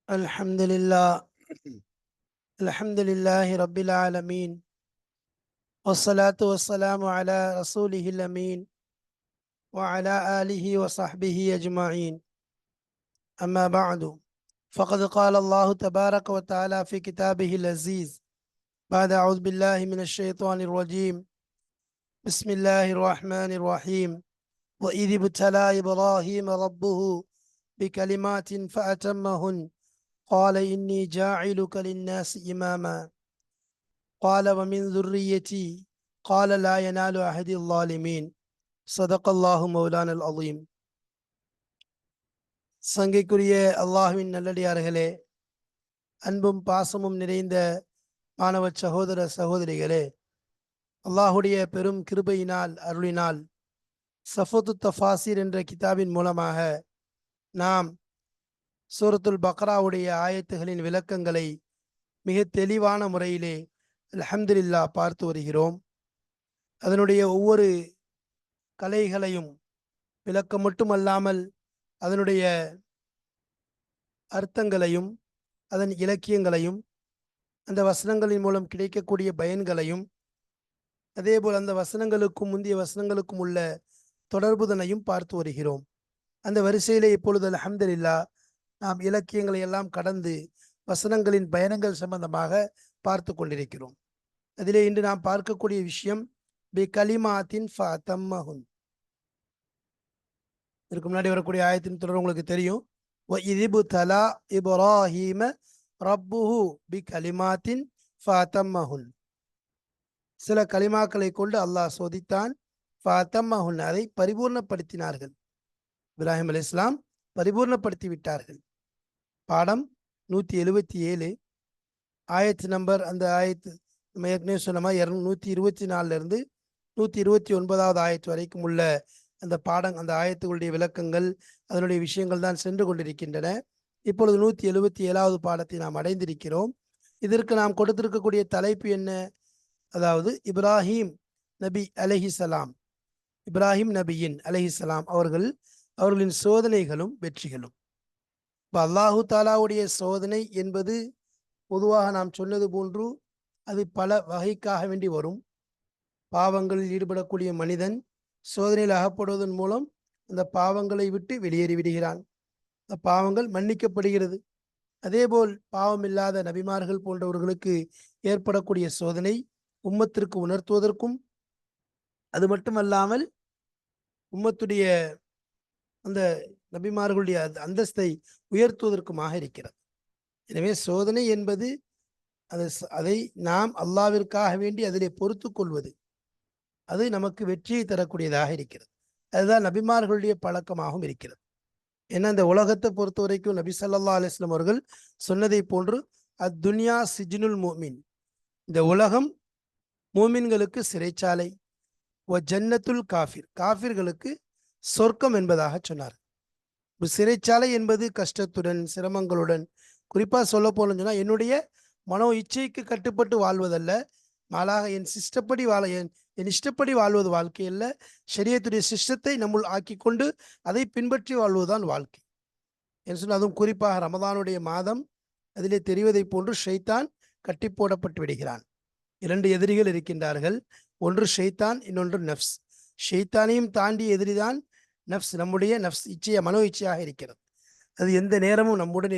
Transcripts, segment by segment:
الحمد لله الحمد لله رب العالمين والصلاة والسلام على رسوله الأمين وعلى آله وصحبه أجمعين. أما بعد، فقد قال الله تبارك وتعالى في كتابه العزيز بعد أعوذ بالله من الشيطان الرجيم. بسم الله الرحمن الرحيم. وإذ ابتلى إبراهيم ربه بكلمات فأتمهن قال إني جاعلك للناس إماما قال ومن ذريتي قال لا ينال أحد الظالمين. صدق الله مولانا العظيم. சங்கைக்குரிய அல்லாஹ்வின் நல்லடியார்களே, அன்பும் பாசமும் நிறைந்த மாணவ சகோதர சகோதரிகளே, அல்லாஹுடைய பெரும் கிருபையினால் அருளினால் சஃபத்து தஃபாசிர் என்ற கிதாபின் மூலமாக நாம் சூரத்துல் பக்ராவுடைய ஆயத்துகளின் விளக்கங்களை மிக தெளிவான முறையிலே அல்ஹம்துலில்லாஹ் பார்த்து வருகிறோம். அதனுடைய ஒவ்வொரு கலைகளையும் விளக்கம் மட்டுமல்லாமல் அதனுடைய அர்த்தங்களையும் அதன் இலக்கியங்களையும் அந்த வசனங்களின் மூலம் கிடைக்கக்கூடிய பயன்களையும் அதேபோல் அந்த வசனங்களுக்கும் முந்தைய வசனங்களுக்கும் உள்ள தொடர்புதனையும் பார்த்து வருகிறோம். அந்த வரிசையிலே இப்பொழுது அல்ஹம்துலில்லாஹ் நாம் இலக்கியங்களை எல்லாம் கடந்து வசனங்களின் பயணங்கள் சம்பந்தமாக பார்த்து கொண்டிருக்கிறோம். அதிலே இன்று நாம் பார்க்கக்கூடிய விஷயம் பி கலிமாத்தின் ஃபஅத்தம்மஹுன். இதுக்கு முன்னாடி வரக்கூடிய ஆயத்தின் தொடர் உங்களுக்கு தெரியும். வஇத்புதலா இப்ராஹீம ரப்புஹு பி கலிமாத்தின் ஃபஅத்தம்மஹுன். சில கலிமாக்களை கொண்டு அல்லாஹ் சோதித்தான். ஃபஅத்தம்மஹுன், அதை பரிபூர்ணப்படுத்தினார்கள். இப்ராஹிம் அலைஹிஸ்ஸலாம் பரிபூர்ணப்படுத்தி விட்டார்கள். பாடம் 177, ஆயத்து நம்பர், அந்த ஆயத்து நம்ம ஏற்கனவே சொன்ன மாதிரி 124 129 ஆயத்து வரைக்கும் உள்ள அந்த பாடம், அந்த ஆயத்துகளுடைய விளக்கங்கள், அதனுடைய விஷயங்கள் தான் சென்று கொண்டிருக்கின்றன. இப்பொழுது 177வது பாடத்தை நாம் அடைந்திருக்கிறோம். இதற்கு நாம் கொடுத்திருக்கக்கூடிய தலைப்பு என்ன? அதாவது இப்ராஹிம் நபி அலைஹிஸ்ஸலாம், இப்ராஹிம் நபியின் அலைஹிஸ்ஸலாம் அவர்களின் சோதனைகளும் வெற்றிகளும். இப்போ அல்லாஹு தாலாவுடைய சோதனை என்பது பொதுவாக நாம் சொன்னது போன்று அது பல வகைக்காக வேண்டி வரும். பாவங்களில் ஈடுபடக்கூடிய மனிதன் சோதனையில் அகப்படுவதன் மூலம் அந்த பாவங்களை விட்டு வெளியேறி விடுகிறான். அந்த பாவங்கள் மன்னிக்கப்படுகிறது. அதேபோல் பாவம் இல்லாத நபிமார்கள் போன்றவர்களுக்கு ஏற்படக்கூடிய சோதனை உம்மத்திற்கு உணர்த்துவதற்கும், அது மட்டுமல்லாமல் உம்மத்துடைய அந்த நபிமார்களுடைய அந்தஸ்தை உயர்த்துவதற்குமாக இருக்கிறது. எனவே சோதனை என்பது அதை நாம் அல்லாவிற்காக வேண்டி அதிலே பொறுத்து கொள்வது, அது நமக்கு வெற்றியை தரக்கூடியதாக இருக்கிறது. அதுதான் நபிமார்களுடைய பழக்கமாகவும் இருக்கிறது. ஏன்னா இந்த உலகத்தை பொறுத்த வரைக்கும் நபி ஸல்லல்லாஹு அலைஹி வஸல்லம் அவர்கள் சொன்னதை போன்று அத்துன்யா சிஜ்னுல் முஃமின், இந்த உலகம் மூமின்களுக்கு சிறைச்சாலை, வ ஜன்னத்துல் காஃபிர், காஃபிர்களுக்கு சொர்க்கம் என்பதாக சொன்னார். சிறைச்சாலை என்பது கஷ்டத்துடன் சிரமங்களுடன், குறிப்பாக சொல்ல போனோம்னு சொன்னால் என்னுடைய மனோ இச்சைக்கு கட்டுப்பட்டு வாழ்வதல்ல, மாலாக என் இஷ்டப்படி வாழ்வது வாழ்க்கை அல்ல. ஷரியத்துடைய சிஸ்டத்தை நம்முள் ஆக்கி கொண்டு அதை பின்பற்றி வாழ்வதுதான் வாழ்க்கை என்று சொன்னால், அதுவும் குறிப்பாக ரமதானுடைய மாதம், அதிலே தெரிவதை போன்று ஷைத்தான் கட்டி போடப்பட்டு விடுகிறான். 2 எதிரிகள் இருக்கின்றார்கள். ஒன்று ஷைத்தான், இன்னொன்று நஃப்ஸ். ஷைத்தானையும் தாண்டிய எதிரிதான் நஃப்ஸ், நம்முடைய நஃப்ஸ் இச்சைய மனோ இச்சையாக இருக்கிறது. அது எந்த நேரமும் நம்முடன்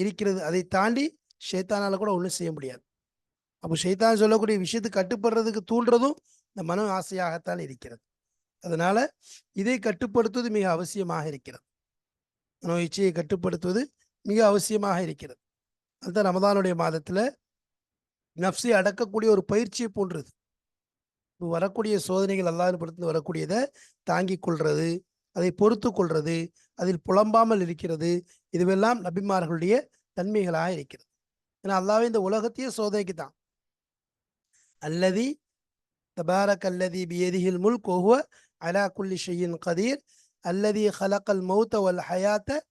இருக்கிறது. அதை தாண்டி ஷைத்தானால கூட ஒன்றும் செய்ய முடியாது. அப்போ ஷைத்தான் சொல்லக்கூடிய விஷயத்துக்கு கட்டுப்படுறதுக்கு தூண்டுறதும் இந்த மனோ ஆசையாகத்தான் இருக்கிறது. அதனால இதை கட்டுப்படுத்துவது மிக அவசியமாக இருக்கிறது. மனோ இச்சையை கட்டுப்படுத்துவது மிக அவசியமாக இருக்கிறது. அதுதான் ரமதானுடைய மாதத்துல நஃப்ஸை அடக்கக்கூடிய ஒரு பயிற்சியை போன்றது. வரக்கூடிய சோதனைகள் அல்லாஹ்வின் புறத்திலிருந்து வரக்கூடியதை தாங்கிக் கொள்றது, அதை பொறுத்து கொள்றது, அதில் புலம்பாமல் இருக்கிறது, இதுவெல்லாம் நபிமார்களுடைய தன்மைகளாக இருக்கிறது. ஏன்னா அல்லாஹ் இந்த உலகத்தையே சோதனைக்கு தான். அல்லதி தபாரக் அல்லதி பியதிஹில் முல்க் வஹுவ அலா குல்லி ஷைஇன் கதீர் அல்லதி ஹலகல் மௌத வல் ஹயாத்த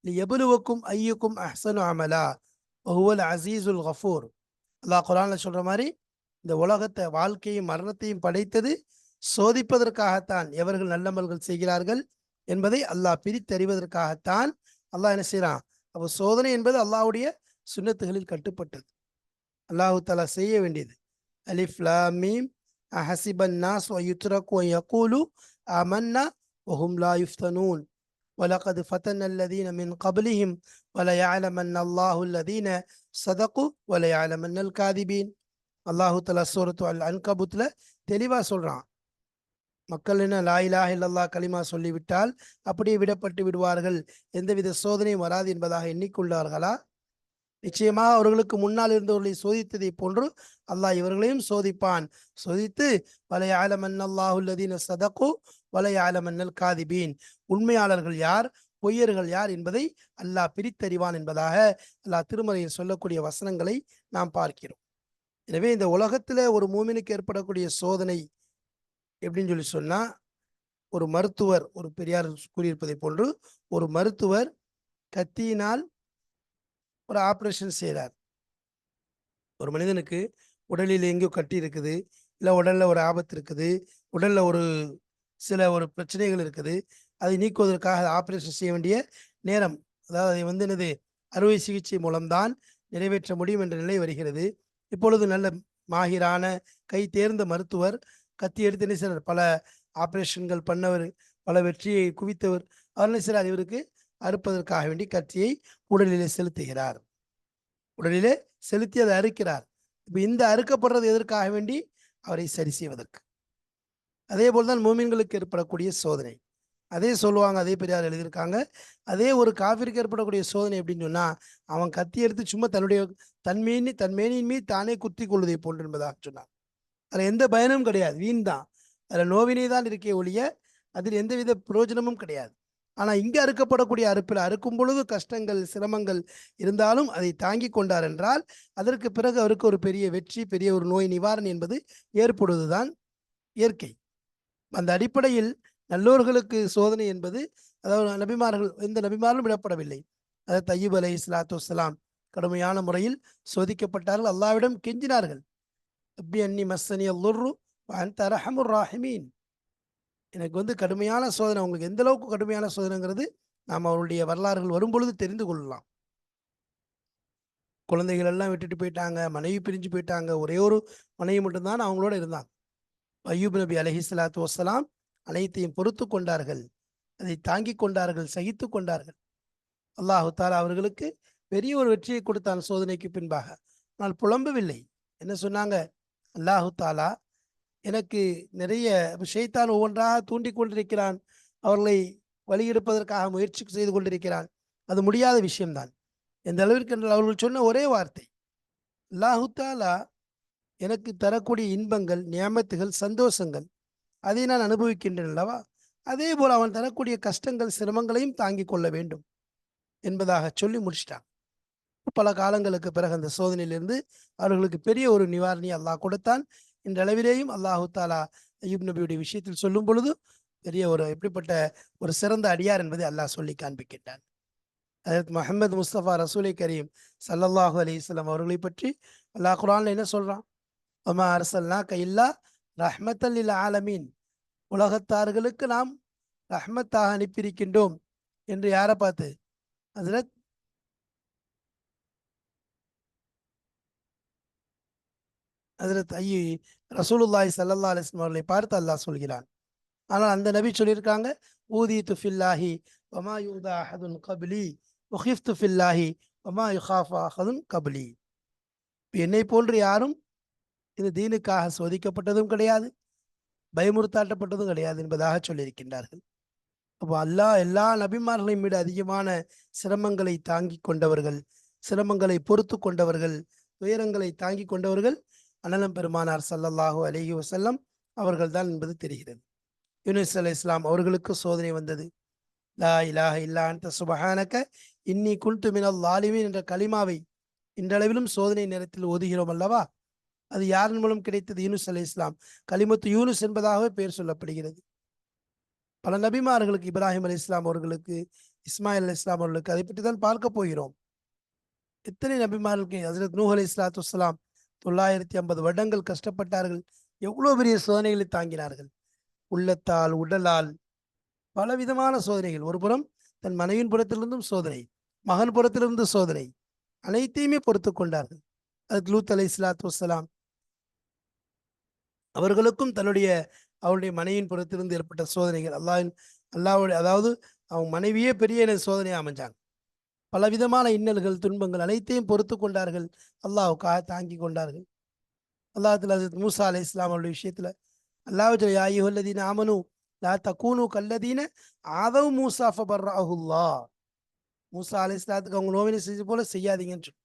லியப்லுவக்கும் அய்யுக்கும் அஹ்ஸனு அமலா வஹுவல் அஸீஸுல் கஃபூர். அல்லாஹ் குர்ஆன்ல சொல்ற மாதிரி இந்த உலகத்தை, வாழ்க்கையும் மரணத்தையும் படைத்தது சோதிப்பதற்காகத்தான். எவர்கள் நல்லமல்கள் செய்கிறார்கள் என்பதை அல்லாஹ் பிரித்தறிவதற்காகத்தான் அல்லாஹ் என்ன செய்யறான்? அப்போ சோதனை என்பது அல்லாஹ்வுடைய சுன்னத்துகளில் கட்டுப்பட்டது, அல்லாஹு தஆலா செய்ய வேண்டியது. அலிஃப் லாம் மீம் அஹஸிபன் நாஸ் வ யுத்ரகு வ யகூலு ஆமன்னா வஹும் லா யுஃப்தனூன் வலகத் ஃபதன்ன அல்லதீன மின் கப்லிஹிம் வலயஅலமன்ன அல்லாஹு அல்லதீன ஸதகு வலயஅலமன்னல் காதிபீன். அல்லாஹு தஆலா சூரத்து அல் அன்கபூத்ல தெளிவா சொல்றான், மக்கள் என்ன லா இலாஹ இல்லல்லாஹ் கலிமா சொல்லிவிட்டால் அப்படியே விடப்பட்டு விடுவார்கள், எந்தவித சோதனையும் வராது என்பதாக எண்ணிக்கொண்டார்களா? நிச்சயமாக அவர்களுக்கு முன்னால் இருந்தவர்களை சோதித்ததை போன்று அல்லாஹ் இவர்களையும் சோதிப்பான். சோதித்து வலயஅலமன்னல்லாஹுல்லதீன ஸதகு வலயஅலமன்னல் காதிபீன், உண்மையாளர்கள் யார் பொய்யர்கள் யார் என்பதை அல்லாஹ் பிரித்தறிவான் என்பதாக அல்லாஹ் திருமறையில் சொல்லக்கூடிய வசனங்களை நாம் பார்க்கிறோம். எனவே இந்த உலகத்துல ஒரு மூமினுக்கு ஏற்படக்கூடிய சோதனை எப்படின்னு சொல்லி சொன்னா, ஒரு மருத்துவர், ஒரு பெரியார் கூறியிருப்பதை போன்று ஒரு மருத்துவர் கத்தியினால் ஒரு ஆப்ரேஷன் செய்கிறார். ஒரு மனிதனுக்கு உடலில் எங்கேயோ கட்டி இருக்குது, இல்லை உடல்ல ஒரு ஆபத்து இருக்குது, உடல்ல ஒரு பிரச்சனைகள் இருக்குது, அதை நீக்குவதற்காக ஆப்ரேஷன் செய்ய வேண்டிய நேரம், அதாவது அதை என்னது அறுவை சிகிச்சை மூலம்தான் நிறைவேற்ற முடியும் என்ற நிலை வருகிறது. இப்பொழுது நல்ல மாஹிரான கை தேர்ந்த மருத்துவர் கத்தி எடுத்து என்ன செய்றார், பல ஆப்ரேஷன்கள் பண்ணவர், பல வெற்றியை குவித்தவர், அவர் என்ன செய்றார், இவருக்கு அறுப்பதற்காக வேண்டி கத்தியை உடலிலே செலுத்துகிறார். உடலிலே செலுத்தி அதை அறுக்கிறார். இப்ப இந்த அறுக்கப்படுறது எதற்காக வேண்டி, அவரை சரி செய்வதற்கு. அதே போல்தான் மூமின்களுக்கு ஏற்படக்கூடிய சோதனை. அதே சொல்லுவாங்க, அதே பெரியார் எழுதியிருக்காங்க, அதே ஒரு காஃபிருக்கு ஏற்படக்கூடிய சோதனை எப்படின்னு சொன்னா, அவன் கத்தி எடுத்து சும்மா தன்னுடைய தன்மேனியின் மீது தானே குத்தி கொள்வதை போன்று என்பதாக சொன்னார். அதுல எந்த பயனும் கிடையாது, வீண் தான். அதுல நோவினை தான் இருக்கே ஒழிய அதில் எந்தவித பிரயோஜனமும் கிடையாது. ஆனா இங்க அறுக்கப்படக்கூடிய அறுப்பில் அறுக்கும் பொழுது கஷ்டங்கள் சிரமங்கள் இருந்தாலும் அதை தாங்கி கொண்டார் என்றால் அதற்கு பிறகு அவருக்கு ஒரு பெரிய வெற்றி, பெரிய ஒரு நோய் நிவாரணம் என்பது ஏற்படுவதுதான் இயற்கை. அந்த அடிப்படையில் நல்லோர்களுக்கு சோதனை என்பது, அதாவது நபிமார்கள், எந்த நபிமார்களும் விடப்படவில்லை. அதாவது அய்யூப் அலைஹிஸ்ஸலாத்து வஸ்ஸலாம் கடுமையான முறையில் சோதிக்கப்பட்டார்கள், அல்லாஹ்விடம் கெஞ்சினார்கள். ரப்பி அன்னி மஸ்ஸனிய லுர்ரு வ அன்த அர்ஹமுர் ராஹிமீன். எனக்கு கடுமையான சோதனை. உங்களுக்கு எந்த அளவுக்கு கடுமையான சோதனைங்கிறது நாம் அவருடைய வரலாறுகள் வரும்பொழுது தெரிந்து கொள்ளலாம். குழந்தைகள் எல்லாம் விட்டுட்டு போயிட்டாங்க, மனைவி பிரிஞ்சு போயிட்டாங்க, ஒரே ஒரு மனைவி மட்டும்தான் அவங்களோட இருந்தாங்க. அய்யூப் நபி அலைஹிஸ்ஸலாத்து வஸ்ஸலாம் அனைத்தையும் பொறுத்து கொண்டார்கள், அதை தாங்கிக் கொண்டார்கள், சகித்து கொண்டார்கள். அல்லாஹு தாலா அவர்களுக்கு பெரிய ஒரு வெற்றியை கொடுத்தான் சோதனைக்கு பின்பாக. ஆனால் புலம்பவில்லை. என்ன சொன்னாங்க, அல்லாஹு தாலா எனக்கு நிறைய ஷைத்தான் ஒவ்வொன்றாக தூண்டி கொண்டிருக்கிறான், அவர்களை வழியெடுப்பதற்காக முயற்சி செய்து கொண்டிருக்கிறான், அது முடியாத விஷயம்தான். எந்த அளவிற்கு என்றால் அவர்கள் சொன்ன ஒரே வார்த்தை, அல்லாஹு தாலா எனக்கு தரக்கூடிய இன்பங்கள், நியாமத்துகள், சந்தோஷங்கள் அதை நான் அனுபவிக்கின்றேன் அல்லவா, அதே போல் அவன் தரக்கூடிய கஷ்டங்கள் சிரமங்களையும் தாங்கிக் கொள்ள வேண்டும் என்பதாக சொல்லி முடிச்சிட்டான். பல காலங்களுக்கு பிறகு அந்த சோதனையிலிருந்து அவர்களுக்கு பெரிய ஒரு நிவாரணி அல்லாஹ் கொடுத்தான். இன்றளவிலேயும் அல்லாஹு தாலா அய்யூப் நபியுடைய விஷயத்தில் சொல்லும் பொழுது பெரிய ஒரு எப்படிப்பட்ட ஒரு சிறந்த அடியார் என்பதை அல்லாஹ் சொல்லி காண்பிக்கின்றான். ஹஜ்ரத் முஹம்மது முஸ்தபா ரசூலை கரீம் ஸல்லல்லாஹு அலைஹி வஸல்லம் அவர்களை பற்றி அல்லாஹ் குர்ஆன்ல என்ன சொல்றான், வமா அர்ஸல்னாக இல்லா ரஹ்மத்தல் லில் ஆலமீன், உலகத்தார்களுக்கு நாம் ரஹ்மத்தாக அனுப்பியிருக்கின்றோம் என்று யாரை பார்த்து, ஹஜ்ரத் ஹஜ்ரத் ரசூலுல்லாஹி ஸல்லல்லாஹு அலைஹி வஸல்லம் அவர்களை பார்த்து அல்லாஹ் சொல்கிறான். ஆனால் அந்த நபி சொல்லியிருக்காங்க, ஊதீது ஃபில்லாஹி வமா யூதா அஹதுன் கப்லி உஹிஃப்து ஃபில்லாஹி வமா யுஹாஃபு அஹதுன் கப்லி. என்னை போன்று யாரும் இந்த தீனுக்காக சோதிக்கப்பட்டதும் கிடையாது, பயமுறுத்தாட்டப்பட்டதும் கிடையாது என்பதாக சொல்லியிருக்கின்றார்கள். அப்போ அல்லாஹ் எல்லா நபிமார்களையும் விட அதிகமான சிரமங்களை தாங்கி கொண்டவர்கள், சிரமங்களை பொறுத்து கொண்டவர்கள், துயரங்களை தாங்கி கொண்டவர்கள் அண்ணலம் பெருமானார் ஸல்லல்லாஹு அலைஹி வஸல்லம் அவர்கள் தான் என்பது தெரிகிறது. யூனுஸ் அலைஹிஸ்ஸலாம் அவர்களுக்கு சோதனை வந்தது. லா இலாஹ இல்லா அன்த சுப்ஹானக இன்னி குன்து மினல் ஸாலிமீன் என்ற கலிமாவை இன்றளவிலும் சோதனை நேரத்தில் ஓதுகிறோம் அல்லவா, அது யாரின் மூலம் கிடைத்தது? யூனுஸ் அலைஹிஸ்ஸலாம். கலிமத்து யூனுஸ் என்பதாகவே பெயர் சொல்லப்படுகிறது. பல நபிமார்களுக்கு, இப்ராஹிம் அலைஹிஸ்ஸலாம் அவர்களுக்கு, இஸ்மாயில் அலைஹிஸ்ஸலாம் அவர்களுக்கு, அதை பற்றி தான் பார்க்க போகிறோம். எத்தனை நபிமார்களுக்கு, ஹஜ்ரத் நூஹ் அலைஹிஸ்ஸலாத்து வஸ்ஸலாம் 950 வருடங்கள் கஷ்டப்பட்டார்கள், எவ்வளவு பெரிய சோதனைகளை தாங்கினார்கள். உள்ளத்தால், உடலால், பலவிதமான சோதனைகள். ஒரு புறம் தன் மனைவியின் புறத்திலிருந்தும் சோதனை, மகன் புறத்திலிருந்து சோதனை, அனைத்தையுமே பொறுத்து கொண்டார்கள். அது லூத் அலைஹிஸ்ஸலாத்து வஸ்ஸலாம் அவர்களுக்கும் அவருடைய மனைவியின் புறத்திலிருந்து ஏற்பட்ட சோதனைகள், அல்லாஹ்வுடைய, அதாவது அவங்க மனைவியே பெரிய சோதனையா அமைஞ்சாங்க. பலவிதமான இன்னல்கள், துன்பங்கள் அனைத்தையும் பொறுத்து கொண்டார்கள். அல்லாஹ்வுக்காக தாங்கி கொண்டார்கள். அல்லாஹ்வுல ஹஜ்ரத் மூசா அலைஹிஸ்ஸலாம் அவருடைய விஷயத்துல அல்லாஹ் யா அய்யுஹல்லதீன ஆமனு லா தகூனு கல்லதீன ஆதவ் மூசா ஃபபர்ரஅஹுல்லாஹ். மூசா அலைஹிஸ்ஸலாத்துக்கு அவங்க நோவினை செஞ்சது போல செய்யாதீங்கன்னு சொல்லி.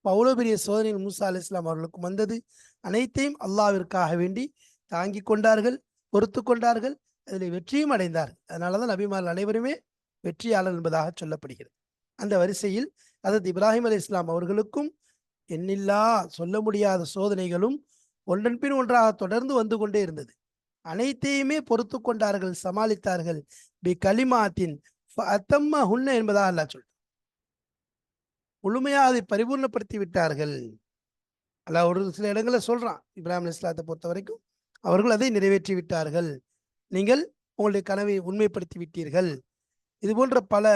அவ்வளோ பெரிய சோதனைகள் மூசா அலைஹிஸ்ஸலாம் அவர்களுக்கு வந்தது. அனைத்தையும் அல்லாஹ்விற்காக வேண்டி தாங்கி கொண்டார்கள், பொறுத்து கொண்டார்கள், அதில் வெற்றியும் அடைந்தார்கள். அதனால தான் நபிமார்கள் அனைவருமே வெற்றியாளர் என்பதாக சொல்லப்படுகிறது. அந்த வரிசையில் ஹஜ்ரத் இப்ராஹிம் அலைஹிஸ்ஸலாம் அவர்களுக்கும் எண்ணில்லா சொல்ல முடியாத சோதனைகளும் ஒன்றன் பின் ஒன்றாக தொடர்ந்து வந்து கொண்டே இருந்தது. அனைத்தையுமே பொறுத்து கொண்டார்கள், சமாளித்தார்கள். பி கலிமாத்தின் ஃபஅத்தம்மஹுன்ன என்பதாக அல்லாஹ் சொல்றான். முழுமையாக அதை பரிபூர்ணப்படுத்தி விட்டார்கள். அல்லாஹ் ஒரு சில இடங்களில் சொல்றான், இப்ராஹிம் அலைஹிஸ்ஸலாத்தை பொறுத்த வரைக்கும் அவர்கள் அதை நிறைவேற்றி விட்டார்கள், நீங்கள் உங்களுடைய கனவை உண்மைப்படுத்தி விட்டீர்கள். இது போன்ற பல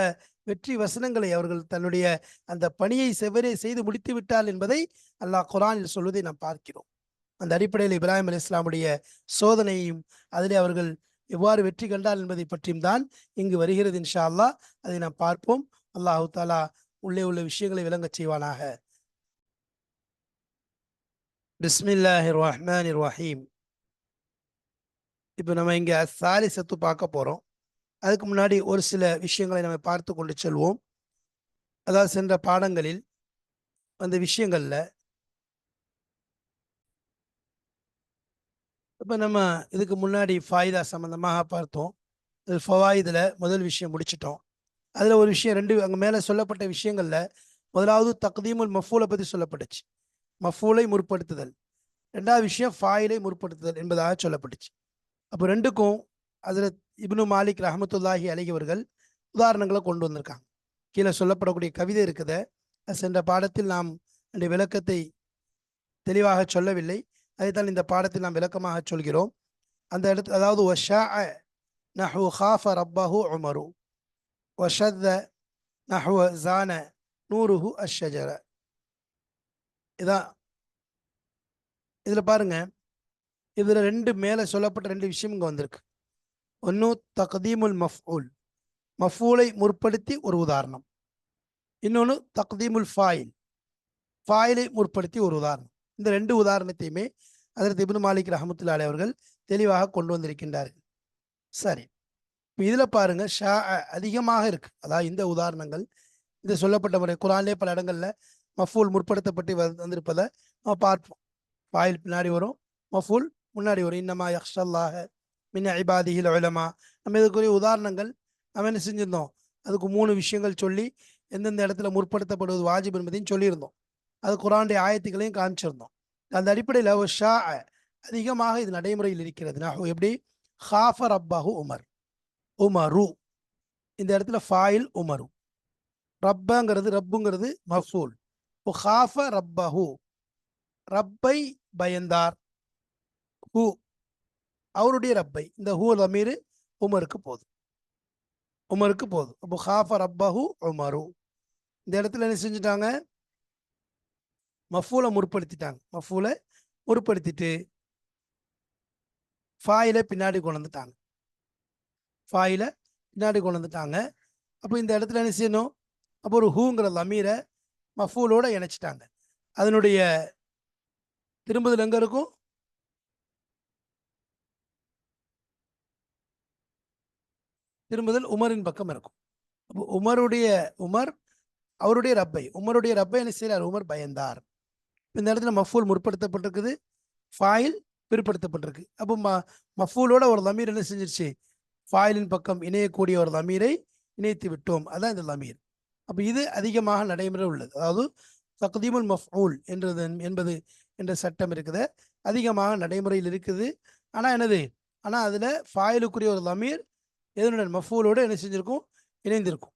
வெற்றி வசனங்களை அவர்கள் தன்னுடைய அந்த பணியை செவ்வரே செய்து முடித்து விட்டார் என்பதை அல்லாஹ் குர்ஆனில் சொல்வதை நாம் பார்க்கிறோம். அந்த அடிப்படையில் இப்ராஹிம் அலைஹிஸ்ஸலாமுடைய சோதனையும் அதிலே அவர்கள் எவ்வாறு வெற்றி கண்டார் என்பதை பற்றியும் தான் இங்கு வருகிறது. இன்ஷா அல்லாஹ் அதை நாம் பார்ப்போம். அல்லாஹு தாலா உள்ளே உள்ள விஷயங்களை விளங்கச் செய்வானாக. பிஸ்மில்லாஹிர் ரஹ்மானிர் ரஹீம். இப்போ நம்ம இங்க சாலிசத்து பார்க்க போறோம். அதுக்கு முன்னாடி ஒரு சில விஷயங்களை நம்ம பார்த்து கொண்டு செல்வோம். அதாவது சென்ற பாடங்களில் அந்த விஷயங்கள்ல இப்போ நம்ம இதுக்கு முன்னாடி ஃபாயிதா சம்பந்தமாக பார்த்தோம். ஃபவாயிதில் முதல் விஷயம் முடிச்சிட்டோம். அதில் ஒரு விஷயம், ரெண்டு அங்கே மேலே சொல்லப்பட்ட விஷயங்கள்ல முதலாவது தக்தீமுல் மஃபூலை பற்றி சொல்லப்பட்டுச்சு, மஃபூலை முற்படுத்துதல். ரெண்டாவது விஷயம் ஃபாயிலை முற்படுத்துதல் என்பதாக சொல்லப்பட்டுச்சு. அப்போ ரெண்டுக்கும் ஹஜ்ரத் இப்னு மாலிக் ரஹமத்துல்லாஹி அலைஹி அவர்கள் உதாரணங்களை கொண்டு வந்திருக்காங்க. கீழே சொல்லப்படக்கூடிய கவிதை இருக்குத, சென்ற பாடத்தில் நாம் அந்த விளக்கத்தை தெளிவாக சொல்லவில்லை. அதைத்தான் இந்த பாடத்தில் நாம் விளக்கமாக சொல்கிறோம். அந்த இடத்து, அதாவது வஷாஅ நஹு காஃப ரப்பஹு உமரு வஷத்த நஹுவ ஜான நூருஹு அஷ்ஷஜர. இதான் இதில் பாருங்க, இதில் ரெண்டு மேலே சொல்லப்பட்ட ரெண்டு விஷயம் இங்கே வந்திருக்கு. ஒன்று தக்தீமுல் மஃஊல், மஃஊலை முற்படுத்தி ஒரு உதாரணம். இன்னொன்று தக்தீமுல் ஃபாயில், ஃபாயிலை முற்படுத்தி ஒரு உதாரணம். இந்த ரெண்டு உதாரணத்தையுமே ஹஜ்ரத் இப்னு மாலிக் ரஹமத்துல்லாஹி அலைஹி அவர்கள் தெளிவாக கொண்டு வந்திருக்கின்றார்கள். சரி, இப்போ இதில் பாருங்க ஷா அதிகமாக இருக்கு. அதாவது இந்த உதாரணங்கள் இது சொல்லப்பட்ட முறை குர்ஆனிலே பல இடங்கள்ல மஃபூல் முற்படுத்தப்பட்டு வந்திருப்பதை நம்ம பார்ப்போம். ஃபாயில் பின்னாடி வரும், மஃபூல் முன்னாடி வரும். இன்னமா யக்ஷல்லாஹ மின் இபாதிஹில் உலமா. நம்ம இதுக்குரிய உதாரணங்கள் நம்ம என்ன செஞ்சிருந்தோம், அதுக்கு 3 விஷயங்கள் சொல்லி எந்தெந்த இடத்துல முற்படுத்தப்படுவது வாஜிப் என்பதையும் சொல்லியிருந்தோம். அது குர்ஆனுடைய ஆயத்துக்களையும் காமிச்சிருந்தோம். அந்த அடிப்படையில் ஷா அதிகமாக இது நடைமுறையில் இருக்கிறது. நான் எப்படி ஹாஃப ரப்பஹு உமர், உமரு இந்த இடத்துல ஃபாயில் உமரு, ரப்பங்கிறது ரப்புங்கிறது மஃபூல். ஹாஃப ரப்பஹு, ரப்பை பயந்தார், ஹூ அவருடைய ரப்பை, இந்த ஹூ லமீர் உமருக்கு போதும், உமருக்கு போதும். அப்போ ஹாஃப ரப்பஹு உமரு. இந்த இடத்துல என்ன செஞ்சுட்டாங்க, மஃபூலை முற்படுத்திட்டாங்க. மஃபூலை முற்படுத்திட்டு ஃபாயிலை பின்னாடி கொண்டு வந்துட்டாங்க, ஃபாயிலை பின்னாடி கொண்டு வந்துட்டாங்க. அப்போ இந்த இடத்துல என்ன செய்யணும், அப்போ ஒரு ஹூங்கிற லமீரை மஃபூலோட இணைச்சிட்டாங்க. அதனுடைய திரும்புதல் எங்க இருக்கும், திரும்புதல் உமரின் பக்கம் இருக்கும். அப்போ உமர் அவருடைய ரப்பை, உமருடைய ரப்பை என்ன செய்யறார், உமர் பயந்தார். இந்த இடத்துல மஃபூல் முற்படுத்தப்பட்டிருக்குது, ஃபாயில் பிற்படுத்தப்பட்டிருக்கு. அப்போ மஃபூலோட ஒரு லமீர் என்ன செஞ்சிருச்சு, ஃபாயிலின் பக்கம் இணையக்கூடிய ஒரு லமீரை இணைத்து விட்டோம். அதான் இந்த லமீர். அப்போ இது அதிகமாக நடைமுறை உள்ளது. அதாவது தக்தீமுல் மஃஊல் என்பது என்ற சட்டம் இருக்குது, அதிகமாக நடைமுறையில் இருக்குது. ஆனால் என்னது, ஆனால் அதில் ஃபாயிலுக்குரிய ஒரு லமீர் எதனுடன் மஃபூலோடு என்ன செஞ்சிருக்கும், இணைந்திருக்கும்.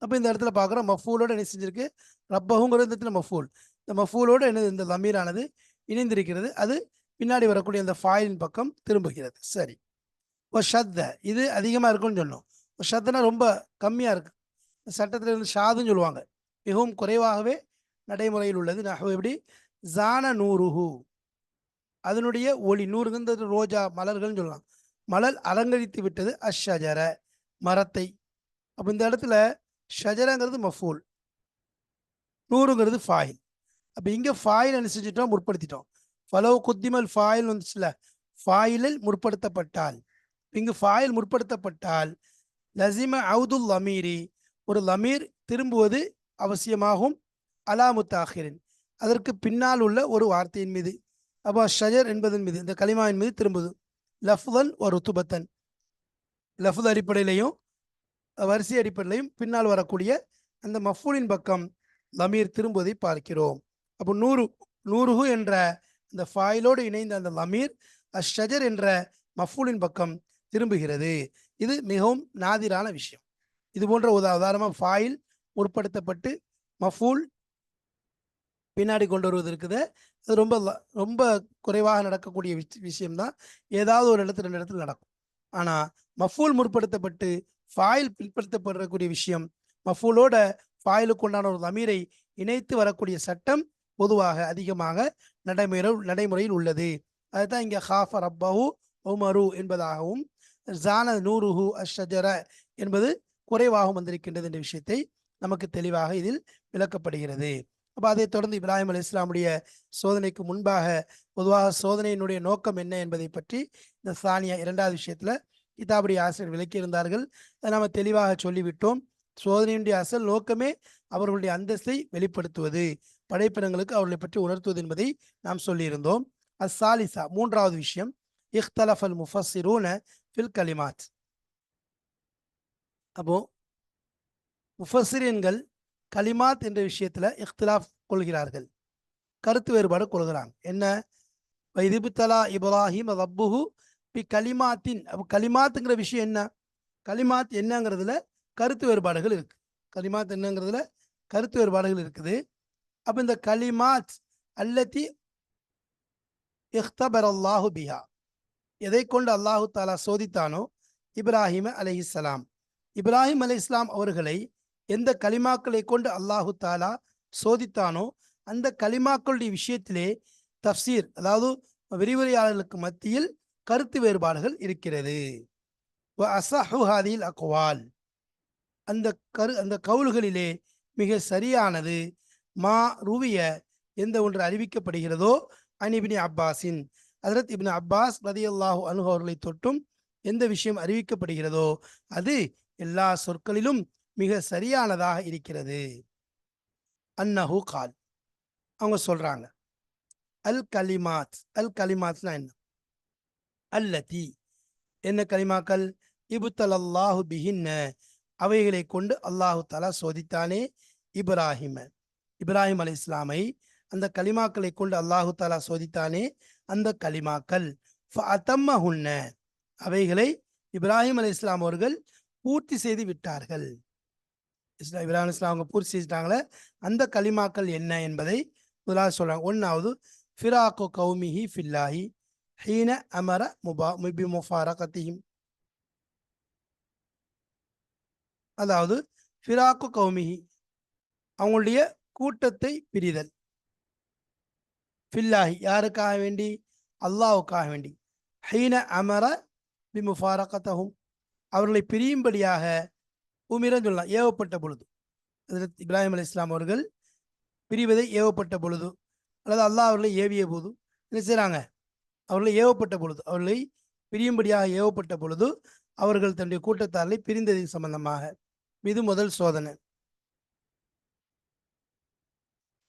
அப்போ இந்த இடத்துல பார்க்குறோம் மஃபூலோடு என்ன செஞ்சிருக்கு, ரப்பஹுங்கிறது இந்த இடத்துல மஃபூல், இந்த மஃபூலோடு என்ன இந்த லமீரானது இணைந்திருக்கிறது. அது பின்னாடி வரக்கூடிய அந்த ஃபாயிலின் பக்கம் திரும்புகிறது. சரி. ஷத்த இது அதிகமாக இருக்குன்னு சொன்னோம். ஷத்தனா ரொம்ப கம்மியாக இருக்கு. சட்டத்தில் இருந்து ஷாதுன்னு சொல்லுவாங்க. மிகவும் குறைவாகவே நடைமுறையில் உள்ளது. நஹ்வு எப்படி ஜான நூருஹு, அதனுடைய ஒளி, நூறுங்கிறது ரோஜா மலர்கள்னு சொல்லலாம். மலர் அலங்கரித்து விட்டது அஷ்ஷஜர, மரத்தை. அப்போ இந்த இடத்துல ஷஜரங்கிறது மஃபூல், நூறுங்கிறது ஃபாயில். அப்போ இங்கே ஃபாயில் என்ன செஞ்சிட்டோம், முற்படுத்திட்டோம். ஃபலோ குத்திமல் ஃபாயில் வந்துச்சுல, ஃபாயிலில் முற்படுத்தப்பட்டால், இங்கு ஃபாயில் முற்படுத்தப்பட்டால் லசிம அவுதுல் லமீரி, ஒரு லமீர் திரும்புவது அவசியமாகும். அலா முத்தாஹிரின், அதற்கு பின்னால் உள்ள ஒரு வார்த்தையின் மீது. அப்போ ஷஜர் என்பதன் மீது, இந்த கலிமாவின் மீது திரும்புது. லஃப்தன் ஒரு ருத்துபத்தன், லஃப்து அடிப்படையிலையும் வரிசை அடிப்படையிலையும் பின்னால் வரக்கூடிய அந்த மஃபூலின் பக்கம் லமீர் திரும்புவதை பார்க்கிறோம். அப்போ நூறுஹு என்ற அந்த ஃபாயிலோடு இணைந்த அந்த லமீர் அஷ்ஷஜர் என்ற மஃபூலின் பக்கம் திரும்புகிறது. இது மிகவும் நாதிரான விஷயம். இது போன்ற உதாரணமாக ஃபாயில் முற்படுத்தப்பட்டு மஃபூல் பின்னாடி கொண்டு வருவது இருக்குது. அது ரொம்ப ரொம்ப குறைவாக நடக்கக்கூடிய விஷயம்தான். ஏதாவது ஒரு இடத்துல 2 இடத்துல நடக்கும். ஆனால் மஃபூல் முற்படுத்தப்பட்டு ஃபாயில் பின்படுத்தப்படக்கூடிய விஷயம், மஃபூலோட ஃபாயிலுக்கு உண்டான ஒரு லமீரை இணைத்து வரக்கூடிய சட்டம் பொதுவாக அதிகமாக நடைமுறையில் உள்ளது. அதுதான் இங்கே ஹாஃப ரப்பஹு உமரு என்பதாகவும் ஜான நூருஹு அஷ்ஷஜர என்பது குறைவாகவும் வந்திருக்கின்றது என்ற விஷயத்தை நமக்கு தெளிவாக இதில் விளக்கப்படுகிறது. அப்போ அதைத் தொடர்ந்து இப்ராஹிம் அலைஹிஸ்ஸலாமுடைய சோதனைக்கு முன்பாக பொதுவாக சோதனையினுடைய நோக்கம் என்ன என்பதை பற்றி இந்த சானியா 2வது விஷயத்தில் கிதாபுடைய ஆசிரியர் விளக்கியிருந்தார்கள். அதை நாம் தெளிவாக சொல்லிவிட்டோம். சோதனையினுடைய அசல் நோக்கமே அவர்களுடைய அந்தஸ்தை வெளிப்படுத்துவது, படைப்பினங்களுக்கு அவர்களை பற்றி உணர்த்துவது என்பதை நாம் சொல்லியிருந்தோம். அஸ்ஸாலிசா 3வது விஷயம், இஹ்தலஃபல் முஃபஸ்ஸிரூன ஃபில் கலிமாத். அப்போ முஃபஸ்ஸிரீன்கள் கலிமாத் என்ற விஷயத்துல இஃப்திலாஃப் கொள்கிறார்கள், கருத்து வேறுபாடு கொள்கிறாங்க. என்ன, வைதிபுத்தலா இப்ராஹிம் ரப்புஹு பி கலிமாத்தின். அப்போ கலிமாத்துங்கிற விஷயம் என்ன, கலிமாத் என்னங்கிறதுல கருத்து வேறுபாடுகள் இருக்கு. கலிமாத் என்னங்கிறதுல கருத்து வேறுபாடுகள் இருக்குது. அப்போ இந்த கலிமாத் அல்லத்தி இஹ்தபர் அல்லாஹு பிஹா, எதை கொண்டு அல்லாஹு தாலா சோதித்தானோ இப்ராஹிம் அலைஹிஸ்ஸலாம், இப்ராஹிம் அலைஹிஸ்ஸலாம் அவர்களை எந்த கலிமாக்களை கொண்டு அல்லாஹு தாலா சோதித்தானோ அந்த கலிமாக்களுடைய விஷயத்திலே தஃப்சீர், அதாவது விரிவுரையாளர்களுக்கு மத்தியில் கருத்து வேறுபாடுகள் இருக்கிறது. அஸஹு ஹாதில் அக்வால், அந்த கவுல்களிலே மிக சரியானது மா ருவிய, எந்த ஒன்று அறிவிக்கப்படுகிறதோ an ibn அப்பாஸின், Hazrat Ibn Abbas ரலியல்லாஹு அன்ஹு அவர்களை தொட்டும் எந்த விஷயம் அறிவிக்கப்படுகிறதோ அது எல்லா சொற்களிலும் மிக சரியானதாக இருக்கிறது. அன்னஹு கால், அவங்க சொல்றாங்க, அல் கலிமாத், அல் கலிமாத்னா என்ன, அல்லதி என்ன கலிமாக்கள், இப்தலல்லாஹு பிஹின்ன, அவைகளை கொண்டு அல்லாஹு தஆலா சோதித்தானே இப்ராஹிம், இப்ராஹிம் அலைஹிஸ்ஸலாமை அந்த கலிமாக்களை கொண்டு அல்லாஹு தஆலா சோதித்தானே அந்த கலிமாக்கள், ஃபஅதம்மஹுன்ன, அவைகளை இப்ராஹிம் அலைஹிஸ்ஸலாம் அவர்கள் பூர்த்தி செய்து விட்டார்கள். இப்ராஹிம் அலைஹிஸ்ஸலாம் அவங்க பூர்த்தி செஞ்சிட்டாங்களே அந்த கலிமாக்கள் என்ன என்பதை முதலாவது சொல்றாங்க. 1வது ஃபிராக்கு கௌமிஹி ஃபில்லாஹி ஹீன அமர பி முஃபாரகத்திஹிம், அதாவது ஃபிராக்கு கௌமிஹி, அவங்களுடைய கூட்டத்தை பிரிதல், ஃபில்லாஹி யாருக்காக வேண்டி, அல்லாஹ்வுக்காக வேண்டி, ஹீன அமர பி முஃபாரகத்தஹும், அவர்களை பிரியும்படியாக உமிரன்னு சொல்லலாம், ஏவப்பட்ட பொழுது, ஹஜ்ரத் இப்ராஹிம் அலைஹிஸ்ஸலாம் அவர்கள் பிரிவதை ஏவப்பட்ட பொழுது, அல்லது அல்லாஹ் அவர்களை ஏவிய போது என்ன செய்கிறாங்க, அவர்களை ஏவப்பட்ட பொழுது, அவர்களை பிரியும்படியாக ஏவப்பட்ட பொழுது அவர்கள் தன்னுடைய கூட்டத்தாரை பிரிந்தது சம்பந்தமாக இது முதல் சோதனை.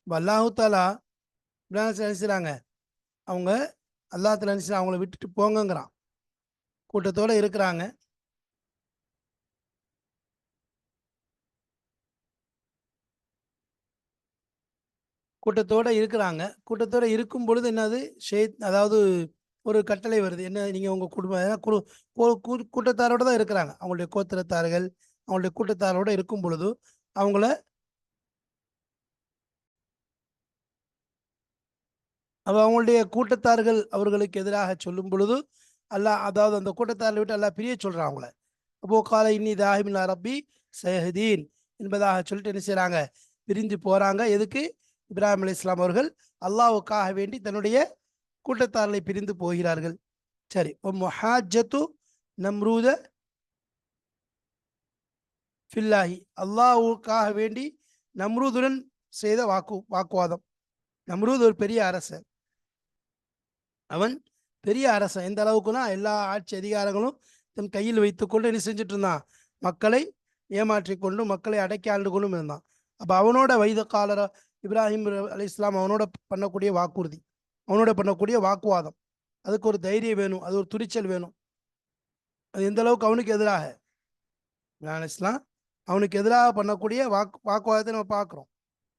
அல்லாஹு தாலா இப்ராஹிம் நினைச்சாங்க, அவங்க அல்லாஹ் தாலா நினைச்சு அவங்கள விட்டுட்டு போங்கிறான், கூட்டத்தோட இருக்கிறாங்க. கூட்டத்தோட இருக்கும் பொழுது என்னது, அதாவது ஒரு கட்டளை வருது, என்ன, நீங்க உங்க குடும்ப கூட்டத்தாரோட தான் இருக்கிறாங்க, அவங்களுடைய கோத்திரத்தார்கள் அவங்களுடைய கூட்டத்தாரோட இருக்கும் பொழுது அவங்கள அவங்களுடைய கூட்டத்தார்கள் அவர்களுக்கு எதிராக சொல்லும் பொழுது அல்லாஹ், அதாவது அந்த கூட்டத்தாரை விட்டு அல்லாஹ் பிரிய சொல்றான் அவங்கள. அப்போ கால இன்னி தாஹிமின் ரப்பி சஹதீன் என்பதாக சொல்லிட்டு என்ன செய்யறாங்க, பிரிஞ்சு போறாங்க. எதுக்கு? இப்ராஹிம் அலைஹிஸ்ஸலாம் அவர்கள் அல்லாஹ்வுக்காக வேண்டி தன்னுடைய கூட்டத்தார்களை பிரிந்து போகிறார்கள். சரி, முஹாஜத்து நம்ரூத ஃபில்லாஹி, அல்லாஹ்வுக்காக வேண்டி நம்ரூதுடன் செய்த வாக்குவாதம். நம்ரூத் ஒரு பெரிய அரசன். அவன் பெரிய அரசன். எந்த அளவுக்குனா எல்லா ஆட்சி அதிகாரங்களும் தன் கையில் வைத்துக்கொண்டு என்ன செஞ்சுட்டு இருந்தான், மக்களை ஏமாற்றி கொண்டு மக்களை அடக்கி ஆண்டு கொண்டும் இருந்தான். அப்போ அவனோட வயது காலர இப்ராஹிம் அலி இஸ்லாம் அவனோட பண்ணக்கூடிய வாக்குறுதி, அவனோட பண்ணக்கூடிய வாக்குவாதம், அதுக்கு ஒரு தைரியம் வேணும், அது ஒரு துணிச்சல் வேணும். அது எந்த அளவுக்கு அவனுக்கு எதிராக இப்ராஹிம் இஸ்லாம் அவனுக்கு எதிராக பண்ணக்கூடிய வாக்குவாதத்தை நம்ம பார்க்குறோம்.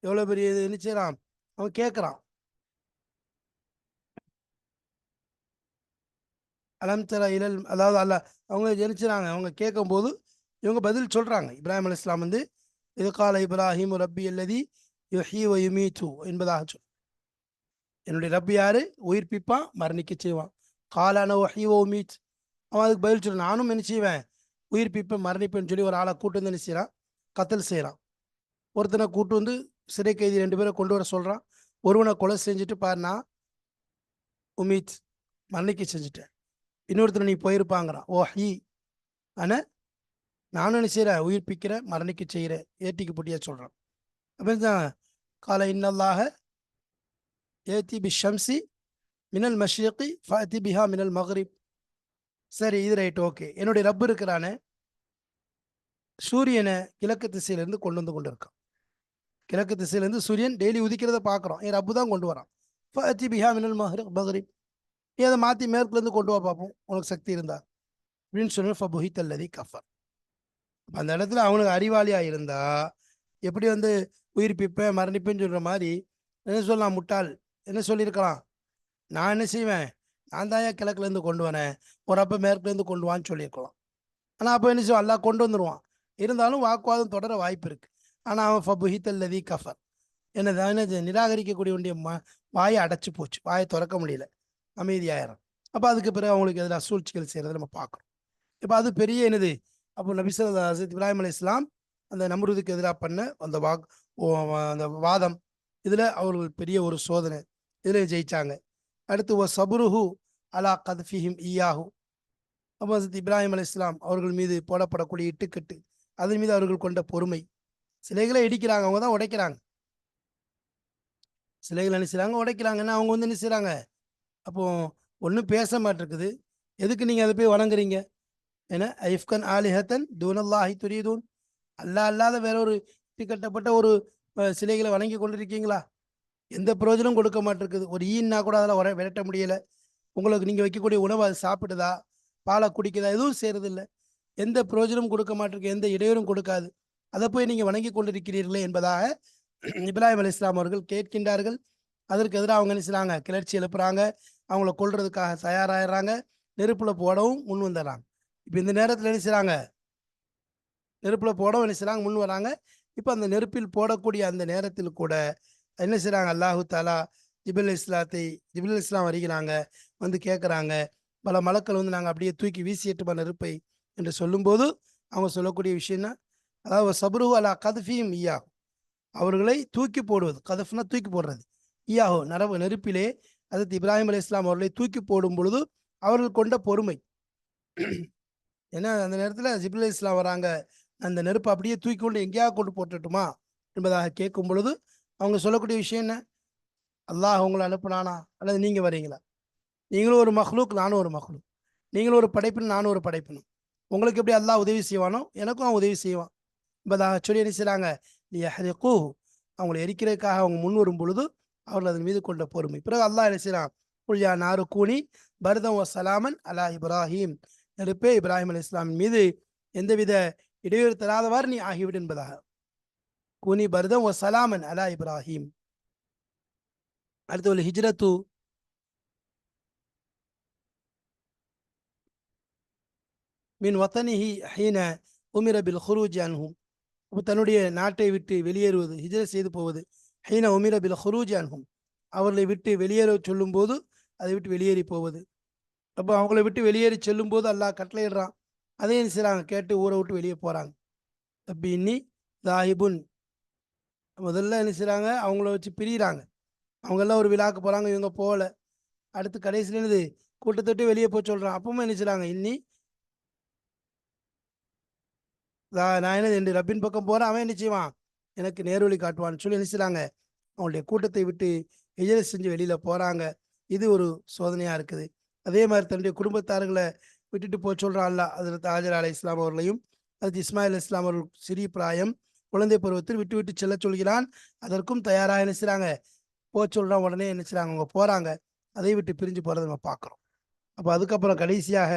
எவ்வளோ பெரிய இது என்ன செய்யறான், அவன் கேட்குறான். அலம் தர இலல், அதாவது அல்ல, அவங்க ஜெனிச்சுறாங்க. அவங்க கேட்கும்போது இவங்க பதில் சொல்றாங்க. இப்ராஹிம் அலி இஸ்லாம் வந்து இது கால இப்ராஹிம் ரப்பி அல்லதி யுஹி வ யுமீத்து என்பதாக சொல். என்னுடைய ரப்பி யாரு? உயிர்ப்பிப்பான், மரணிக்க செய்வான். காலான ஒஹி ஓ மீத், அவன் அதுக்கு பதில் சொல்ல, நானும் என்ன செய்வேன், உயிர்ப்பிப்பேன் மரணிப்பேன்னு சொல்லி ஒரு ஆளை கூட்டு வந்து என்ன செய்யறான், கத்தல் செய்கிறான். ஒருத்தனை கூட்டு வந்து சிறை கைதி 2 பேரை கொண்டு வர சொல்றான். ஒருவனை கொலை செஞ்சுட்டு பாருனா உமீத், மரணிக்க செஞ்சுட்டேன். இன்னொருத்தர் நீ போயிருப்பாங்கிறான். ஓ ஹி, ஆனா நானும் என்ன செய்கிறேன், உயிர்ப்பிக்கிறேன், மரணிக்க செய்கிறேன், ஏட்டிக்கு போட்டியா சொல்கிறான். அப்படிதான் கால இன்னல்லாக ஏத்தி பி ஷம்சி மினல் மஷ்ரிகி ஃபஅதி பிஹா மினல் மக்ரிப். சரி, இது ரைட், ஓகே. என்னுடைய ரப்பு இருக்கிறானே, சூரியனை கிழக்கு திசையிலேருந்து கொண்டு வந்து கொண்டு இருக்கான். கிழக்கு திசையிலேருந்து சூரியன் டெய்லி உதிக்கிறத பார்க்குறோம். என் ரப்பு தான் கொண்டு வரான். ஃபஅதி பிஹா மினல் மக்ரிப், நீ அதை மாற்றி மேற்குலேருந்து கொண்டு வா பார்ப்போம், உனக்கு சக்தி இருந்தா அப்படின்னு சொல்லி ஃபபுஹித் அல்லதி கஃபர். அந்த இடத்துல அவனுக்கு அறிவாளியா இருந்தா எப்படி வந்து உயிர்ப்பிப்பேன் மரணிப்பேன்னு சொல்ற மாதிரி என்ன சொல்லலாம், முட்டாள் என்ன சொல்லியிருக்கலாம், நான் என்ன செய்வேன், நான் தான் ஏன் கிழக்குல இருந்து கொண்டு வரேன், ஒரு அப்ப மேற்குல இருந்து கொண்டு வான்னு சொல்லியிருக்கலாம். ஆனா அப்போ என்ன செய்வான், எல்லாம் கொண்டு வந்துடுவான். இருந்தாலும் வாக்குவாதம் தொடர வாய்ப்பு இருக்கு. ஆனா அவன் ஃபபுஹித்தல்லதி கஃபர், என்னதான் நிராகரிக்கக்கூடிய வாயை அடைச்சு போச்சு, வாயை திறக்க முடியல, அமைதியாயிரம். அப்போ அதுக்கு பிறகு அவங்களுக்கு எதிராக சூழ்ச்சிகள் செய்யறதை நம்ம பார்க்குறோம். இப்போ அது பெரிய என்னது, அப்போ நபிசல் இப்ராஹிம் அலி இஸ்லாம் அந்த நம்ருதுக்கு எதிராக பண்ண அந்த அந்த வாதம், இதில் அவர்கள் பெரிய ஒரு சோதனை, இதில் ஜெயிச்சாங்க. அடுத்து சபுருஹு அலா கத்ஃபிஹிம் ஈயாஹு, அப்போ இப்ராஹிம் அலி இஸ்லாம் அவர்கள் மீது போடப்படக்கூடிய இட்டுக்கட்டு, அதன் மீது அவர்கள் கொண்ட பொறுமை. சிலைகளை இடிக்கிறாங்க, அவங்க தான் உடைக்கிறாங்க. சிலைகள் என்ன செய்றாங்க, உடைக்கிறாங்கன்னா அவங்க வந்து என்ன செய்றாங்க, அப்போ ஒன்றும் பேச மாட்டிருக்குது. எதுக்கு நீங்கள் அதை போய் வணங்குறீங்க? ஏன்னா ஐஃப்கன் ஆலிஹத்தன் தூனல்லாஹி துரீதூன், அல்லாஹ் அல்லாத வேற ஒரு கட்டப்பட்ட ஒரு சிலைகளை வணங்கி கொண்டிருக்கீங்களா? எந்த பிரயோஜனம் கொடுக்க மாட்டிருக்குது. ஒரு ஈன்னா கூட அதில் விரட்ட முடியலை. உங்களுக்கு நீங்கள் வைக்கக்கூடிய உணவு அது சாப்பிடுதா, பாலை குடிக்குதா, எதுவும் செய்கிறது இல்லை. எந்த பிரயோஜனமும் கொடுக்க மாட்டிருக்கு, எந்த இடையூறும் கொடுக்காது. அதை போய் நீங்கள் வணங்கி கொண்டிருக்கிறீர்களே என்பதாக இப்ராஹிம் அலி இஸ்லாம் அவர்கள் கேட்கின்றார்கள். அதற்கு எதிராக அவங்க என்ன செய்றாங்க, கிளர்ச்சி எழுப்புறாங்க, அவங்கள கொல்றதுக்காக தயாராகிறாங்க, நெருப்புல போடவும் முன் வந்துடுறாங்க. இப்போ இந்த நேரத்தில் என்ன செய்றாங்க, நெருப்புல போடவும் என்ன செய்றாங்க, முன் வராங்க. இப்போ அந்த நெருப்பில் போடக்கூடிய அந்த நேரத்தில் கூட என்ன செய்றாங்க, அல்லாஹு தாலா ஜிபில் இஸ்லாம் வருகிறாங்க, வந்து கேட்குறாங்க. பல மலக்கள் வந்து நாங்கள் அப்படியே தூக்கி வீசிட்டுமா நெருப்பை என்று சொல்லும்போது அவங்க சொல்லக்கூடிய விஷயம்னா, அதாவது சபுரு அலா கதுஃபியும் ஈயா, அவர்களை தூக்கி போடுவது, கதஃப்னா தூக்கி போடுறது, ஈயாஹோ நெருப்பிலே அதற்கு இப்ராஹிம் அலி இஸ்லாம் அவர்களை தூக்கி போடும் பொழுது அவர்கள் கொண்ட பொறுமை. ஏன்னா அந்த நேரத்தில் ஜிப்ரீல் இஸ்லாம் வராங்க, அந்த நெருப்பை அப்படியே தூக்கி கொண்டு எங்கேயாவது கொண்டு போட்டுட்டுமா என்பதாக கேட்கும் பொழுது அவங்க சொல்லக்கூடிய விஷயம் என்ன, அல்லாஹ் உங்களை அனுப்புனானா அல்லது நீங்க வரீங்களா? நீங்களும் ஒரு மஹ்லூக், நானும் ஒரு மஹ்லூக். நீங்களும் ஒரு படைப்பின், நானும் ஒரு படைப்பினும். உங்களுக்கு எப்படி அல்லாஹ் உதவி செய்வானோ எனக்கும் அவன் உதவி செய்வான் என்பதாக சொல்லி என்ன செய்றாங்க, அவங்களை எரிக்கிறதுக்காக அவங்க முன் வரும் பொழுது அவர்கள் அதன் மீது கொண்ட பொறுமை. பிறகு அல்லாஹ் என்ன செய்யறான், புல்யா நாரு கூனி பரதம் சலாமன் அலா இப்ராஹிம், நெருப்பே இப்ராஹிம் அலி இஸ்லாமின் மீது எந்தவித இடையூறு தராதவாறு நீ ஆகிவிடு என்பதாக. கூனி பரதம் சலாமன் அலா இப்ராஹிம். அடுத்து ஒரு ஹிஜ்ரத்து மின் வத்தனிஹி ஹீன உமிர பில் ஹுரூஜ் அன்ஹும், தன்னுடைய நாட்டை விட்டு வெளியேறுவது, ஹிஜ்ரத் செய்து போவது, ஹீன உமிர பில் ஹுரூஜ் அன்ஹும், அவர்களை விட்டு வெளியேற சொல்லும்போது அதை விட்டு வெளியேறி போவது. அப்போ அவங்கள விட்டு வெளியேறி செல்லும்போது அல்லாஹ் கட்டளையிடுறான். அதையும் என்ன செய்றாங்க? கேட்டு ஊரை விட்டு வெளியே போறாங்க. ரப்பி இன்னி தாஹிபுன், முதல்ல என்ன செய்றாங்க? அவங்கள வச்சு பிரியிறாங்க. அவங்கெல்லாம் ஒரு விழாவுக்கு போறாங்க, இவங்க போகல. அடுத்து கடைசில என்னது? கூட்டத்த விட்டு வெளியே போ சொல்றான். அப்பவும் என்ன செய்றாங்க? இன்னி நான் என்ன என்னுடைய ரப்பின் பக்கம் போறேன். அவன் என்ன செய்வான்? எனக்கு நேர்வழி காட்டுவான்னு சொல்லி என்ன செய்றாங்க? அவங்களுடைய கூட்டத்தை விட்டு ஹிஜ்ரத் செஞ்சு வெளியில போறாங்க. இது ஒரு சோதனையா இருக்குது. அதே மாதிரி தன்னுடைய குடும்பத்தார்களை விட்டுட்டு போக சொல்றான் அல்லாஹ். ஹஜ்ரத் ஹாஜர் அலைஹிஸ்ஸலாம் அவர்களையும், ஹஜ்ரத் இஸ்மாயில் இஸ்லாம் அவர்கள் சிறிய பிராயம், குழந்தை பருவத்தில் விட்டு விட்டு செல்ல சொல்கிறான். அதற்கும் தயாராக என்ன செய்றாங்க? சொல்றான். உடனே என்ன செய்றாங்க? அவங்க போறாங்க. அதை விட்டு பிரிஞ்சு போறத நம்ம பார்க்கிறோம். அப்ப அதுக்கப்புறம் கடைசியாக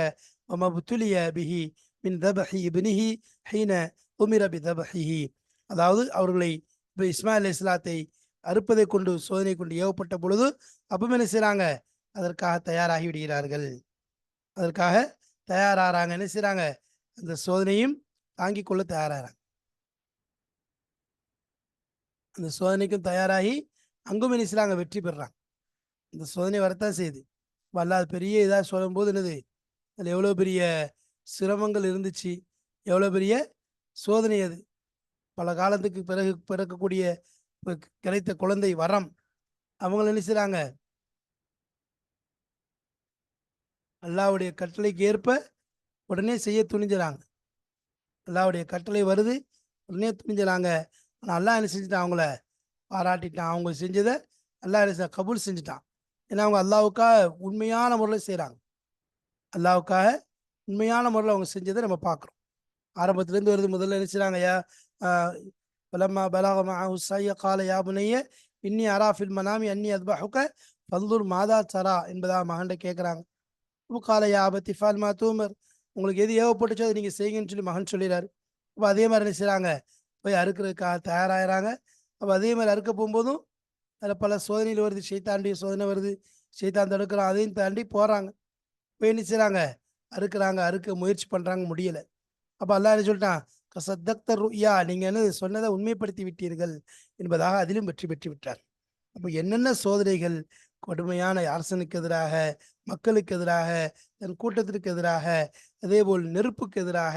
வமப்துலிய பிஹி மின் தபஹி இப்னிஹி ஹீன உமிர பிதபஹிஹி, அதாவது அவர்களை இப்ப இஸ்மாயில் அலைஹிஸ்ஸலாத்தை அறுப்பதை கொண்டு சோதனை கொண்டு ஏவப்பட்ட பொழுது அப்பவும் என்ன செய்றாங்க? அதற்காக தயாராகி விடுகிறார்கள். அதற்காக தயாராகிறாங்க. என்ன செய்றாங்க? அந்த சோதனையும் தாங்கிக் கொள்ள தயாராகிறாங்க. அந்த சோதனைக்கும் தயாராகி அங்கும் என்ன செய்றாங்க? வெற்றி பெறுறாங்க. இந்த சோதனை வரத்தான் செய்யுது. அல்லாஹ் பெரிய இதா சொல்லும்போது என்னது? அதில் எவ்வளோ பெரிய சிரமங்கள் இருந்துச்சு, எவ்வளோ பெரிய சோதனை அது. பல காலத்துக்கு பிறகு பிறக்கக்கூடிய கிடைத்த குழந்தை வரம். அவங்கள என்ன செய்றாங்க? அல்லாஹ்வுடைய கட்டளைக்கு ஏற்ப உடனே செய்ய துணிஞ்சறாங்க. அல்லாஹ்வுடைய கட்டளை வருது, உடனே துணிஞ்சறாங்க. ஆனா அல்லாஹ் என்ன செஞ்சுட்டான்? அவங்கள பாராட்டிட்டான். அவங்க செஞ்சத அல்லாஹ் என்ன கபூல் செஞ்சுட்டான். ஏன்னா அவங்க அல்லாஹ்வுக்காக உண்மையான முறையில செய்றாங்க. அல்லாஹ்வுக்காக உண்மையான முறையில அவங்க செஞ்சதை நம்ம பார்க்குறோம். ஆரம்பத்திலேருந்து வருது. முதல்ல என்ன செய்றாங்க? அ فلما بلغ معه السعي قال يا بني إني أرى في المنام أني أذبحك فانظر ماذا ترى என்பதா மகன்கிட்ட கேட்குறாங்க. கால யா அபத்தி ஃபால் மா தூமர், உங்களுக்கு எது ஏவப்பட்டுச்சோ அதை நீங்கள் செய்யுங்கன்னு சொல்லி மகன் சொல்லிடுறாரு. அப்போ அதே மாதிரி என்ன செய்கிறாங்க? போய் அறுக்கிறதுக்காக தயாராகிறாங்க. அப்போ அதே மாதிரி அறுக்க போகும்போதும் அதில் பல சோதனைகள் வருது. ஷைத்தானுடைய சோதனை வருது. ஷைத்தான் தடுக்கிறான். அதையும் தாண்டி போகிறாங்க. போய் என்ன செய்கிறாங்க? அறுக்குறாங்க. அறுக்க முயற்சி பண்ணுறாங்க, முடியலை. அப்போ அல்லாஹ் என்ன சொல்லிட்டான்? கசத்தக்த ருயா, நீங்கள் என்ன சொன்னதை உண்மைப்படுத்தி விட்டீர்கள் என்பதாக அதிலும் வெற்றி பெற்று விட்டார். அப்போ என்னென்ன சோதனைகள், கொடுமையான அரசனுக்கு எதிராக, மக்களுக்கு எதிராக, தன் கூட்டத்திற்கு எதிராக, அதேபோல் நெருப்புக்கு எதிராக,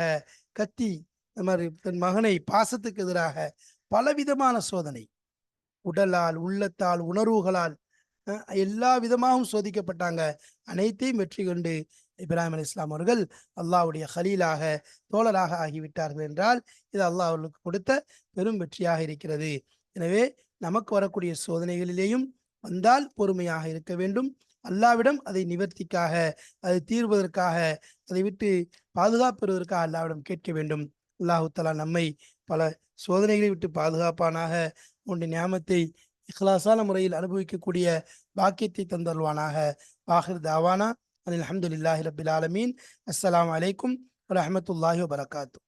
கத்தி, இந்த மாதிரி தன் மகனை பாசத்துக்கு எதிராக பலவிதமான சோதனை, உடலால், உள்ளத்தால், உணர்வுகளால், எல்லா விதமாகவும் சோதிக்கப்பட்டாங்க. அனைத்தையும் வெற்றி கொண்டு இப்ராஹிம் அலைஹிஸ்ஸலாம் அவர்கள் அல்லாஹ்வுடைய கலீலாக, தோழராக ஆகிவிட்டார்கள் என்றால் இது அல்லாஹ் அவர்களுக்கு கொடுத்த பெரும் வெற்றியாக இருக்கிறது. எனவே நமக்கு வரக்கூடிய சோதனைகளிலேயும் வந்தால் பொறுமையாக இருக்க வேண்டும். அல்லாவிடம் அதை நிவர்த்திக்காக, அதை தீர்வதற்காக, அதை விட்டு பாதுகாப்பு பெறுவதற்காக அல்லாவிடம் கேட்க வேண்டும். அல்லாஹு தஆலா நம்மை பல சோதனைகளை விட்டு பாதுகாப்பானாக. உன்னுடைய நியாமத்தை இஹ்லாசான முறையில் அனுபவிக்கக்கூடிய பாக்கியத்தை தந்தருவானாக. ஆஹிர் தாவானா அனில் அல்ஹம்துலில்லாஹி ரப்பில் ஆலமீன். அஸ்ஸலாமு அலைக்கும் வரஹ்மத்துல்லாஹி வபரகாத்துஹு.